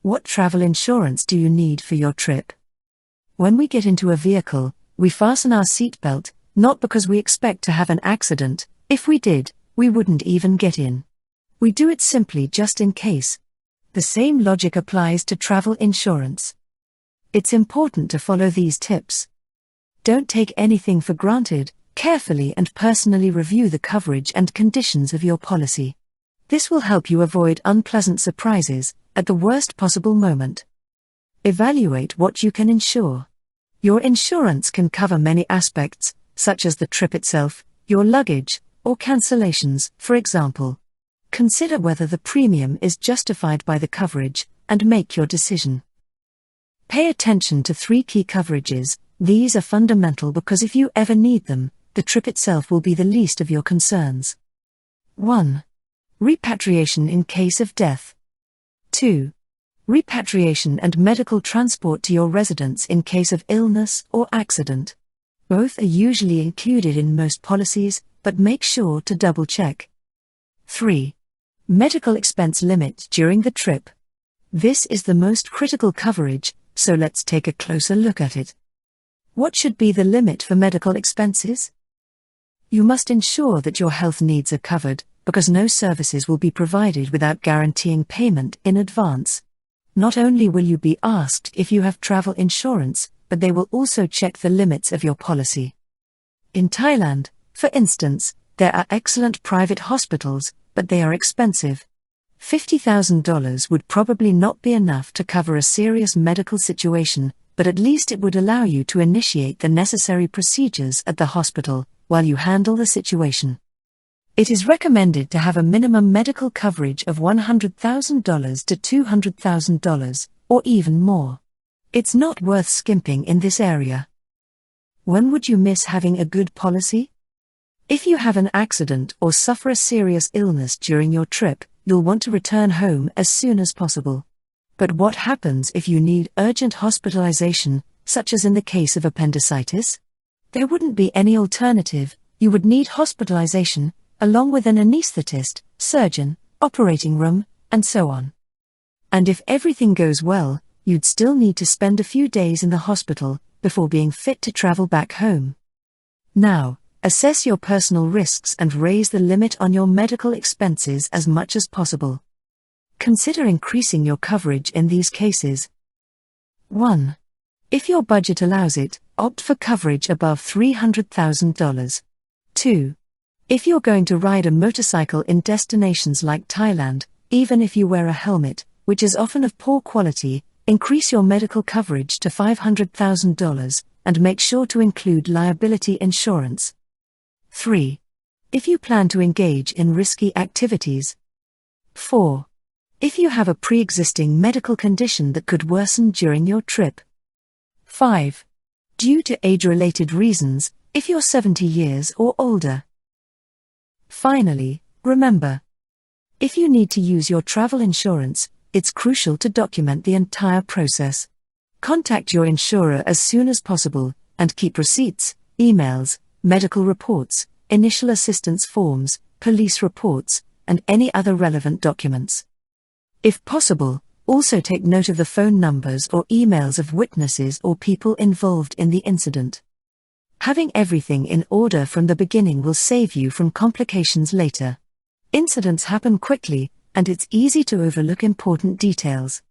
What travel insurance do you need for your trip? When we get into a vehicle, we fasten our seatbelt, not because we expect to have an accident. If we did, we wouldn't even get in. We do it simply just in case. The same logic applies to travel insurance. It's important to follow these tips. Don't take anything for granted. Carefully and personally review the coverage and conditions of your policy. This will help you avoid unpleasant surprises at the worst possible moment. Evaluate what you can insure. Your insurance can cover many aspects, such as the trip itself, your luggage, or cancellations, for example. Consider whether the premium is justified by the coverage, and make your decision. Pay attention to 3 key coverages. These are fundamental because if you ever need them, the trip itself will be the least of your concerns. 1. Repatriation in case of death. 2. Repatriation and medical transport to your residence in case of illness or accident. Both are usually included in most policies, but make sure to double-check. 3. Medical expense limit during the trip. This is the most critical coverage, so let's take a closer look at it. What should be the limit for medical expenses? You must ensure that your health needs are covered, because no services will be provided without guaranteeing payment in advance. Not only will you be asked if you have travel insurance, but they will also check the limits of your policy. In Thailand, for instance, there are excellent private hospitals, but they are expensive. $50,000 would probably not be enough to cover a serious medical situation, but at least it would allow you to initiate the necessary procedures at the hospital while you handle the situation. It is recommended to have a minimum medical coverage of $100,000 to $200,000, or even more. It's not worth skimping in this area. When would you miss having a good policy? If you have an accident or suffer a serious illness during your trip, you'll want to return home as soon as possible. But what happens if you need urgent hospitalization, such as in the case of appendicitis? There wouldn't be any alternative. You would need hospitalization, along with an anesthetist, surgeon, operating room, and so on. And if everything goes well, you'd still need to spend a few days in the hospital before being fit to travel back home. Now, assess your personal risks and raise the limit on your medical expenses as much as possible. Consider increasing your coverage in these cases. 1. If your budget allows it, opt for coverage above $300,000. 2. If you're going to ride a motorcycle in destinations like Thailand, even if you wear a helmet, which is often of poor quality, increase your medical coverage to $500,000, and make sure to include liability insurance. 3. If you plan to engage in risky activities. 4. If you have a pre-existing medical condition that could worsen during your trip. 5. Due to age-related reasons, if you're 70 years or older. Finally, remember, if you need to use your travel insurance, it's crucial to document the entire process. Contact your insurer as soon as possible, and keep receipts, emails, medical reports, initial assistance forms, police reports, and any other relevant documents. If possible, also take note of the phone numbers or emails of witnesses or people involved in the incident. Having everything in order from the beginning will save you from complications later. Incidents happen quickly, and it's easy to overlook important details.